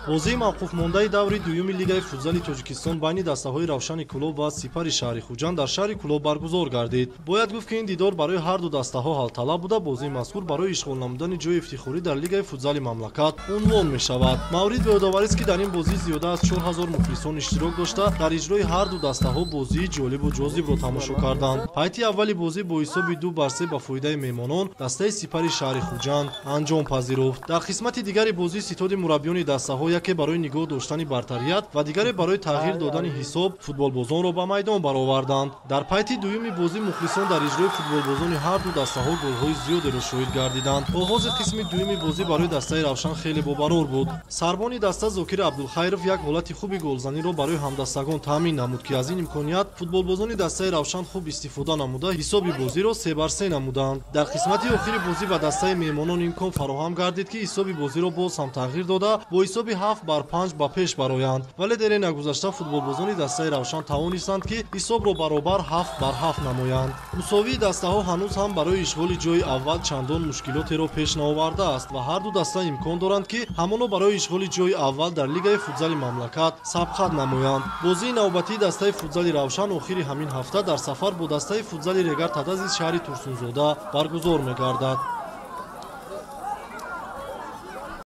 бозии мавқуфмондаи даври дуюми лигаи футзали Тоҷикистон байни дастаҳои Равшани Кӯлоб ва Сипари Шаҳри Хуҷанд дар шаҳри Кӯлоб баргузор гардид. Бояд гуфт ки ин дидор барои ҳар ду дастаҳо ҳалталаб буда, бозии мазкур барои ишғол намудани ҷои ифтихорӣ дар лигаи футзали мамлакат унвон мешавад. Маврид ба ёдоварист ки дар ин бозӣ зиёда аз 4000 мухлисон иштирок дошта, дар иҷрои ҳар ду дастаҳо бозии ҷолибу ҷозибро тамошо карданд. Пайти аввали бозӣ бо ҳисоби 2-3 ба фоидаи меҳмонон дастаи Сипари Шаҳри Хуҷанд анҷом пазируфт. Дар қисмати дигари бозӣ ситоди мураббиёни дастаҳо яке барои нигоҳ доштани бартарият ва дигаре барои тағйир додани ҳисоб футболбозонро ба майдон бароварданд. Дар пайти дуюми бозӣ мухлисон дар иҷрои футболбозони ҳар ду дастаҳо голҳои зиёдеро шоҳид гардиданд. Оғози қисми дуюми бозӣ барои дастаи Равшан хеле бобарор буд. Сарбони даста Зокир Абдулхайров як ҳолати хуби голзаниро барои ҳамдастагон таъмин намуд, ки аз ин имконият футболбозони дастаи Равшан хуб истифода намуда ҳисоби бозиро 3-3 намуданд. Дар қисмати охири бозӣ ба дастаи меҳмонон имкон фароҳам гардид, ки ҳисоби бозиро боз ҳам тағйир дода бо ҳисоби 7-5 ба пеш бароянд, вале дере нагузашта футболбозони дастаи Равшан тавонистанд ки ҳисобро баробар 7-7 намоянд. Мусовии дастаҳо ҳанӯз ҳам барои ишғоли ҷои аввал чандон мушкилотеро пеш наовардааст ва ҳар ду даста имкон доранд ки ҳамоно барои ишғоли ҷои аввал дар лигаи футзали мамлакат сабқат намоянд. Бозии навбатии дастаи футзали Равшан охири ҳамин ҳафта дар сафар бо дастаи футзали Регар Татази шаҳри Турсунзода баргузор мегардад.